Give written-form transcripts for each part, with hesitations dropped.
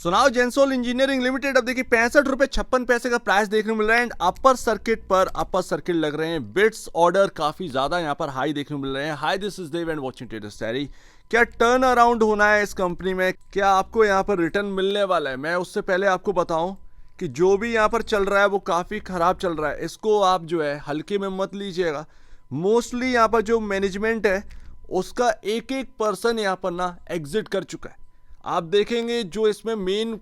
सुनाओ Gensol engineering limited. अब देखिए 65 रुपए 56 पैसे का प्राइस देखने को मिल रहा है एंड अपर सर्किट पर अपर सर्किट लग रहे हैं। बिट्स ऑर्डर काफी ज्यादा यहाँ पर हाई देखने को मिल रहे हैं। Hi, this is Dev and watching traders diary. क्या टर्न अराउंड होना है इस कंपनी में? क्या आपको यहाँ पर रिटर्न मिलने वाला है? मैं उससे पहले आपको बताऊं कि जो भी यहाँ पर चल रहा है वो काफी खराब चल रहा है। इसको आप जो है हल्के में मत लीजिएगा। मोस्टली यहाँ पर जो मैनेजमेंट है उसका एक एक पर्सन यहाँ पर ना एग्जिट कर चुका है। आप देखेंगे जो इसमें मेन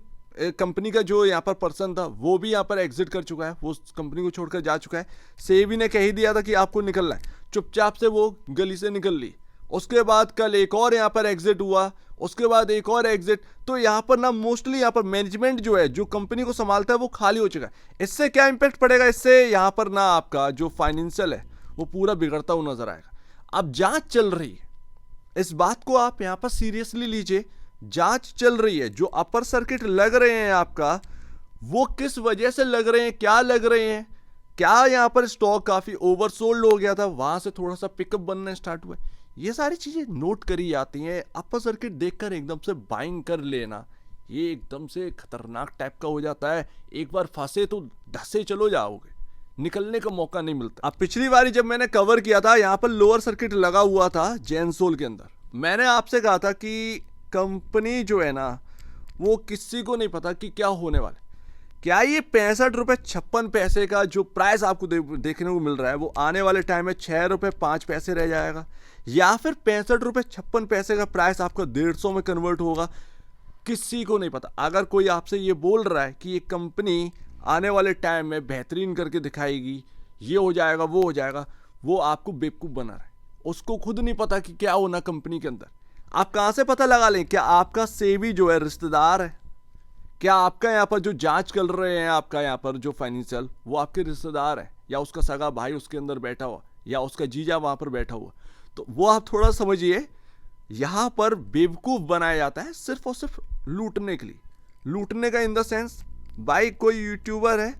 कंपनी का जो यहाँ पर पर्सन था वो भी यहाँ पर एग्जिट कर चुका है, वो कंपनी को छोड़कर जा चुका है। सेबी ने कह ही दिया था कि आपको निकलना है, चुपचाप से वो गली से निकल ली। उसके बाद कल एक और यहाँ पर एग्जिट हुआ, उसके बाद एक और एग्जिट। तो यहाँ पर ना मोस्टली यहाँ पर मैनेजमेंट जो है जो कंपनी को संभालता है वो खाली हो चुका है। इससे क्या इम्पैक्ट पड़ेगा? इससे यहाँ पर ना आपका जो फाइनेंशियल है वो पूरा बिगड़ता हुआ नजर आएगा। अब जांच चल रही है, इस बात को आप यहाँ पर सीरियसली लीजिए। जांच चल रही है, जो अपर सर्किट लग रहे हैं आपका वो किस वजह से लग रहे हैं, क्या लग रहे हैं, क्या यहाँ पर स्टॉक काफी ओवरसोल्ड हो गया था, वहां से थोड़ा सा पिकअप बनना स्टार्ट हुआ। ये सारी चीजें नोट करी जाती हैं। अपर सर्किट देखकर एकदम से बाइंग कर लेना ये एकदम से खतरनाक टाइप का हो जाता है। एक बार फंसे तो धसे चलो जाओगे, निकलने का मौका नहीं मिलता। अब पिछली बारी जब मैंने कवर किया था यहाँ पर लोअर सर्किट लगा हुआ था जेंसोल के अंदर, मैंने आपसे कहा था कि कंपनी जो है ना वो किसी को नहीं पता कि क्या होने वाला है। क्या ये 65 रुपए 56 पैसे का जो प्राइस आपको देखने को मिल रहा है वो आने वाले टाइम में 6 रुपए 5 पैसे रह जाएगा, या फिर 65 रुपए 56 पैसे का प्राइस आपका 150 में कन्वर्ट होगा? किसी को नहीं पता। अगर कोई आपसे ये बोल रहा है कि ये कंपनी आने वाले टाइम में बेहतरीन करके दिखाएगी, ये हो जाएगा वो हो जाएगा, वो आपको बेवकूफ़ बना रहा है। उसको खुद नहीं पता कि क्या होना कंपनी के अंदर। आप कहां से पता लगा लें? क्या आपका सेबी जो है रिश्तेदार है? क्या आपका यहाँ पर जो जांच कर रहे हैं, आपका यहाँ पर जो फाइनेंशियल, वो आपके रिश्तेदार है, या उसका सगा भाई उसके अंदर बैठा हुआ, या उसका जीजा वहां पर बैठा हुआ? तो वो आप थोड़ा समझिए। यहाँ पर बेवकूफ़ बनाया जाता है सिर्फ और सिर्फ लूटने के लिए। लूटने का इन द सेंस, भाई कोई यूट्यूबर है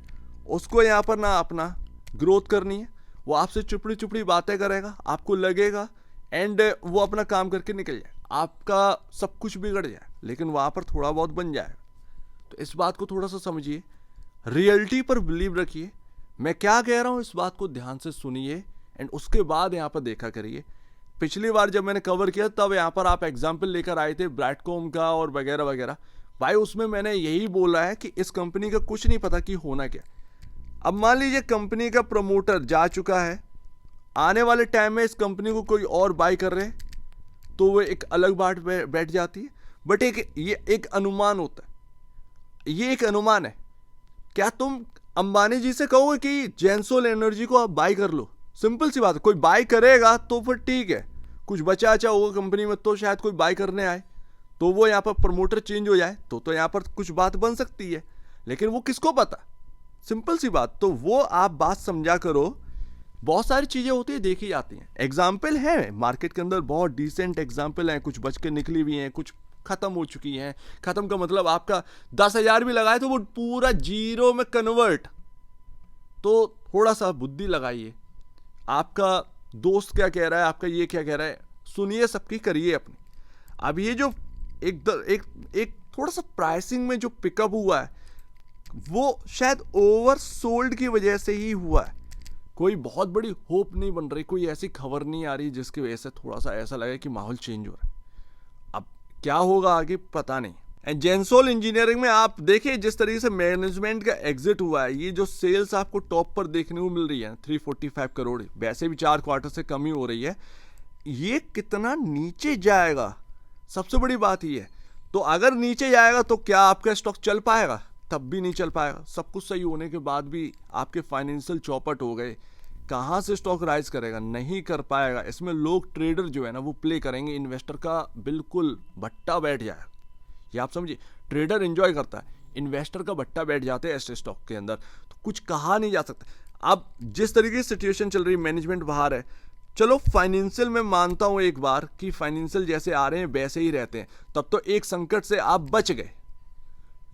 उसको यहाँ पर ना अपना ग्रोथ करनी है, वो आपसे चुपड़ी चुपड़ी बातें करेगा, आपको लगेगा एंड वो अपना काम करके निकल जाए, आपका सब कुछ बिगड़ जाए, लेकिन वहाँ पर थोड़ा बहुत बन जाएगा। तो इस बात को थोड़ा सा समझिए, रियलिटी पर बिलीव रखिए। मैं क्या कह रहा हूँ इस बात को ध्यान से सुनिए एंड उसके बाद यहाँ पर देखा करिए। पिछली बार जब मैंने कवर किया तब यहाँ पर आप एग्जाम्पल लेकर आए थे ब्रैडकॉम का और वगैरह वगैरह। भाई उसमें मैंने यही बोला है कि इस कंपनी का कुछ नहीं पता कि होना क्या। अब मान लीजिए कंपनी का प्रमोटर जा चुका है, आने वाले टाइम में इस कंपनी को कोई और बाय कर रहे हैं तो वो एक अलग बात बैठ जाती है। बट ये एक अनुमान होता है, ये एक अनुमान है। क्या तुम अंबानी जी से कहोगे कि जेंसोल एनर्जी को आप बाय कर लो? सिंपल सी बात है। कोई बाय करेगा तो फिर ठीक है, कुछ बचा अच्छा होगा कंपनी में तो शायद कोई बाय करने आए, तो वो यहाँ पर प्रमोटर चेंज हो जाए तो यहाँ पर कुछ बात बन सकती है, लेकिन वो किसको पता? सिंपल सी बात। तो वो आप बात समझा करो। बहुत सारी चीज़ें होती है, देखी जाती हैं। एग्जाम्पल है मार्केट के अंदर, बहुत डिसेंट एग्जाम्पल हैं, कुछ बच के निकली हुई हैं, कुछ ख़त्म हो चुकी हैं। ख़त्म का मतलब आपका 10,000 भी लगाए तो वो पूरा जीरो में कन्वर्ट। तो थोड़ा सा बुद्धि लगाइए। आपका दोस्त क्या कह रहा है, आपका ये क्या कह रहा है, सुनिए सबकी, करिए अपनी। अब ये जो एक थोड़ा सा प्राइसिंग में जो पिकअप हुआ है वो शायद ओवर सोल्ड की वजह से ही हुआ है। कोई बहुत बड़ी होप नहीं बन रही, कोई ऐसी खबर नहीं आ रही जिसकी वजह से थोड़ा सा ऐसा लगे कि माहौल चेंज हो रहा है। अब क्या होगा आगे पता नहीं। एंड जेंसोल इंजीनियरिंग में आप देखिए जिस तरीके से मैनेजमेंट का एग्जिट हुआ है, ये जो सेल्स आपको टॉप पर देखने को मिल रही है 345 करोड़, वैसे भी 4 क्वार्टर से कम ही हो रही है, ये कितना नीचे जाएगा, सबसे बड़ी बात ये है। तो अगर नीचे जाएगा तो क्या आपका स्टॉक चल पाएगा? तब भी नहीं चल पाएगा। सब कुछ सही होने के बाद भी आपके फाइनेंशियल चौपट हो गए, कहाँ से स्टॉक राइज करेगा? नहीं कर पाएगा। इसमें लोग ट्रेडर जो है ना वो प्ले करेंगे, इन्वेस्टर का बिल्कुल भट्टा बैठ जाएगा। ये आप समझिए, ट्रेडर एंजॉय करता है, इन्वेस्टर का भट्टा बैठ जाते हैं ऐसे स्टॉक के अंदर, तो कुछ कहा नहीं जा सकता। अब जिस तरीके से सिचुएशन चल रही है, मैनेजमेंट बाहर है, चलो फाइनेंशियल में मानता हूं एक बार कि फाइनेंशियल जैसे आ रहे हैं वैसे ही रहते हैं, तब तो एक संकट से आप बच गए।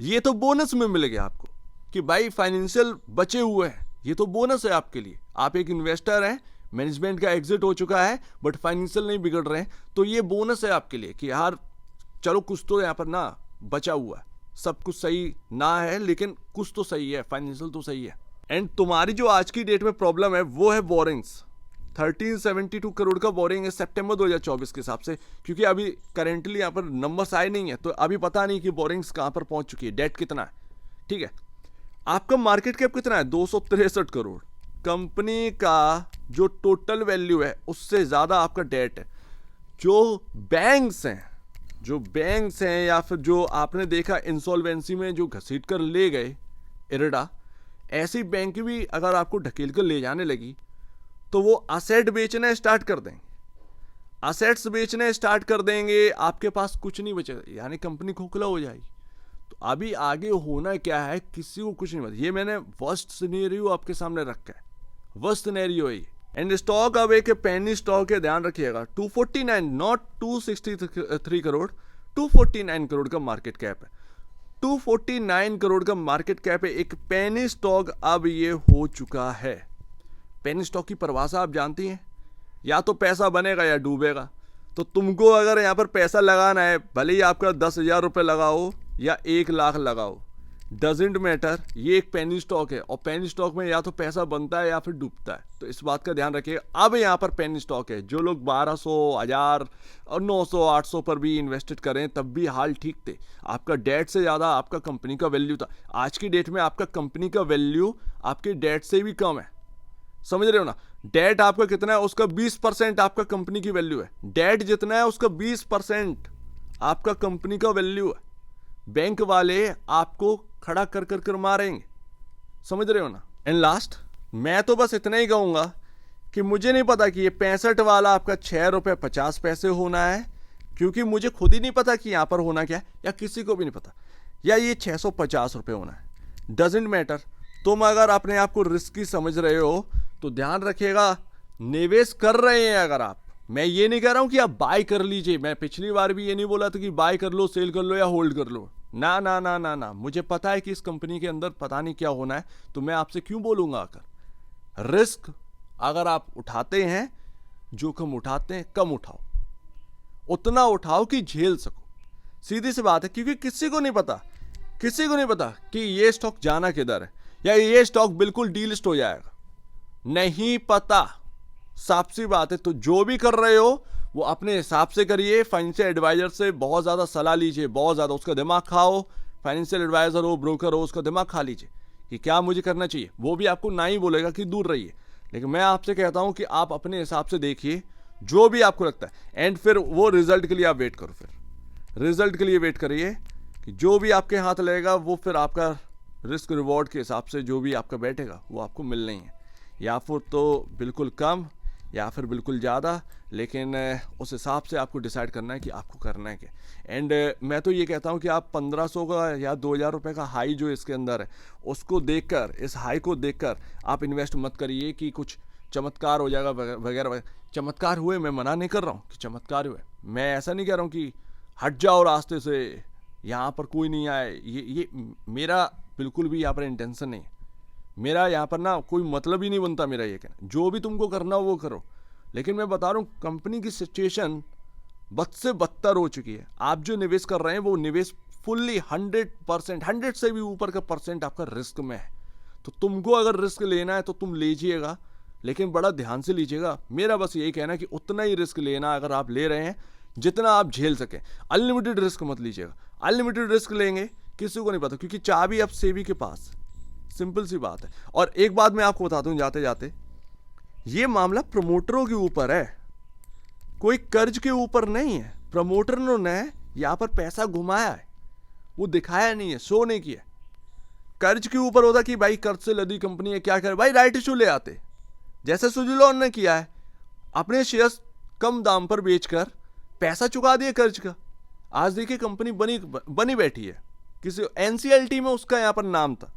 ये तो बोनस में मिल गया आपको कि भाई फाइनेंशियल बचे हुए हैं, ये तो बोनस है आपके लिए। आप एक इन्वेस्टर हैं, मैनेजमेंट का एग्जिट हो चुका है बट फाइनेंशियल नहीं बिगड़ रहे हैं, तो ये बोनस है आपके लिए कि यार चलो कुछ तो यहाँ पर ना बचा हुआ है। सब कुछ सही ना है, लेकिन कुछ तो सही है, फाइनेंशियल तो सही है। एंड तुम्हारी जो आज की डेट में प्रॉब्लम है वो है बोरिंग्स। 1372 करोड़ का बोरिंग है सितंबर 2024 के हिसाब से, क्योंकि अभी करेंटली यहाँ पर नंबर्स आए नहीं है, तो अभी पता नहीं कि बोरिंग्स कहाँ पर पहुँच चुकी है, डेट कितना है। ठीक है, आपका मार्केट कैप कितना है? 263 करोड़। कंपनी का जो टोटल वैल्यू है उससे ज़्यादा आपका डेट है। जो बैंक्स हैं या फिर जो आपने देखा इंसॉल्वेंसी में जो घसीट कर ले गए इरडा, ऐसी बैंक भी अगर आपको ढकेल कर ले जाने लगी तो वो असेट बेचना स्टार्ट कर देंगे। असेट्स बेचना स्टार्ट कर देंगे, आपके पास कुछ नहीं बचेगा, यानी कंपनी खोखला हो जाएगी। तो अभी आगे होना क्या है किसी को कुछ नहीं पता। ये मैंने वर्स्ट सिनेरियो आपके सामने रखा है, वर्स्ट सिनेरियो है ये। एंड स्टॉक अब एक पेनी स्टॉक है, ध्यान रखिएगा। 249 नॉट 263 करोड़, 249 करोड़ का मार्केट कैप है। 249 करोड़ का मार्केट कैप है, एक पेनी स्टॉक अब ये हो चुका है। पेनी स्टॉक की परिभाषा आप जानती हैं, या तो पैसा बनेगा या डूबेगा। तो तुमको अगर यहाँ पर पैसा लगाना है, भले ही आपका 10,000 रुपये लगाओ या 1 लाख लगाओ, डजेंट मैटर, ये एक पेनी स्टॉक है और पेनी स्टॉक में या तो पैसा बनता है या फिर डूबता है। तो इस बात का ध्यान रखिए। अब यहाँ पर पेनी स्टॉक है, जो लोग 1200, 1000 और 900, 800 पर भी इन्वेस्टेड करें तब भी हाल ठीक थे। आपका डेट से ज़्यादा आपका कंपनी का वैल्यू था। आज की डेट में आपका कंपनी का वैल्यू आपके डेट से भी कम है, समझ रहे हो ना। डेट आपका कितना है, उसका 20% आपका कंपनी की वैल्यू है। डेट जितना है उसका 20% आपका कंपनी का वैल्यू है। बैंक वाले आपको खड़ा कर कर कर मारेंगे, समझ रहे हो ना। एंड लास्ट मैं तो बस इतना ही कहूंगा कि मुझे नहीं पता कि ये 65 वाला आपका 6 रुपये 50 पैसे होना है, क्योंकि मुझे खुद ही नहीं पता कि यहाँ पर होना क्या है, या किसी को भी नहीं पता, या ये 650 रुपये होना है। Doesn't matter. तुम अगर अपने आप को रिस्की समझ रहे हो तो ध्यान रखिएगा, निवेश कर रहे हैं अगर आप, मैं ये नहीं कह रहा हूं कि आप बाय कर लीजिए। मैं पिछली बार भी ये नहीं बोला था कि बाय कर लो, सेल कर लो या होल्ड कर लो। ना ना ना ना ना, मुझे पता है कि इस कंपनी के अंदर पता नहीं क्या होना है, तो मैं आपसे क्यों बोलूंगा आकर। रिस्क अगर आप उठाते हैं, जोखिम उठाते हैं, कम उठाओ, उतना उठाओ कि झेल सको। सीधी सी बात है, क्योंकि किसी को नहीं पता कि ये स्टॉक जाना किधर है, या ये स्टॉक बिल्कुल डीलिस्ट हो जाएगा, नहीं पता। साफ सी बात है। तो जो भी कर रहे हो वो अपने हिसाब से करिए। फाइनेंशियल एडवाइजर से बहुत ज़्यादा सलाह लीजिए, बहुत ज़्यादा उसका दिमाग खाओ। फाइनेंशियल एडवाइजर हो, ब्रोकर हो, उसका दिमाग खा लीजिए कि क्या मुझे करना चाहिए। वो भी आपको ना ही बोलेगा कि दूर रहिए, लेकिन मैं आपसे कहता हूं कि आप अपने हिसाब से देखिए जो भी आपको लगता है। एंड फिर वो रिजल्ट के लिए आप वेट करो, फिर रिजल्ट के लिए वेट करिए कि जो भी आपके हाथ लगेगा वो फिर आपका रिस्क रिवॉर्ड के हिसाब से जो भी आपका बैठेगा वो आपको मिलना ही है, या फिर तो बिल्कुल कम या फिर बिल्कुल ज़्यादा, लेकिन उस हिसाब से आपको डिसाइड करना है कि आपको करना है क्या। एंड मैं तो ये कहता हूँ कि आप 1500 का या 2000 रुपये का हाई जो इसके अंदर है उसको देखकर, इस हाई को देखकर आप इन्वेस्ट मत करिए कि कुछ चमत्कार हो जाएगा वगैरह वगैरह। चमत्कार हुए, मैं मना नहीं कर रहा हूँ कि चमत्कार हुए, मैं ऐसा नहीं कह रहा हूँ कि हट जाओ रास्ते से, यहाँ पर कोई नहीं आए। ये मेरा बिल्कुल भी यहाँ पर इंटेंशन नहीं है। मेरा यहाँ पर ना कोई मतलब ही नहीं बनता मेरा ये कहना। जो भी तुमको करना हो वो करो, लेकिन मैं बता रहा हूँ कंपनी की सिचुएशन बद से बदतर हो चुकी है। आप जो निवेश कर रहे हैं वो निवेश फुल्ली 100%, 100 से भी ऊपर का परसेंट आपका रिस्क में है। तो तुमको अगर रिस्क लेना है तो तुम लीजिएगा, लेकिन बड़ा ध्यान से लीजिएगा। मेरा बस यही कहना है कि उतना ही रिस्क लेना अगर आप ले रहे हैं जितना आप झेल सकें। अनलिमिटेड रिस्क मत लीजिएगा। अनलिमिटेड रिस्क लेंगे किसी को नहीं पता, क्योंकि चाबी अब सेबी के पास, सिंपल सी बात है। और एक बात मैं आपको बता दूं जाते जाते, ये मामला प्रमोटरों के ऊपर है, कोई कर्ज के ऊपर नहीं है। प्रमोटरों ने यहाँ पर पैसा घुमाया है, वो दिखाया नहीं है, शो नहीं किया। कर्ज के ऊपर होता कि भाई कर्ज से लदी कंपनी है, क्या करे भाई, राइट इशू ले आते, जैसे सुजुलॉन ने किया है। अपने शेयर्स कम दाम पर बेचकर पैसा चुका दिए कर्ज का। आज देखिए कंपनी बनी बैठी है। किसी एनसीएलटी में उसका यहाँ पर नाम था,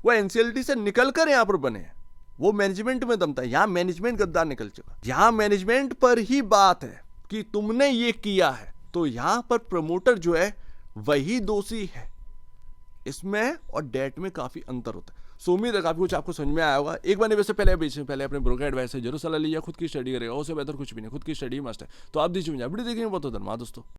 वो एनसीएलटी से निकल कर यहाँ पर बने हैं। वो मैनेजमेंट में दम था। यहाँ मैनेजमेंट गद्दार निकल चुका। यहाँ मैनेजमेंट पर ही बात है कि तुमने ये किया है, तो यहाँ पर प्रमोटर जो है वही दोषी है। इसमें और डेट में काफी अंतर होता है। सो उम्मीद है काफी कुछ आपको समझ में आया होगा। एक बार निवेश से पहले अपने ब्रोकर एडवाइस से जरूर सलाह लीजिए। खुद की स्टडी करेगा, उससे बेहतर कुछ भी नहीं। खुद की स्टडी मस्ट है। तो आप दीजिए मुझे वीडियो देखने में बहुत धन्यवाद दोस्तों।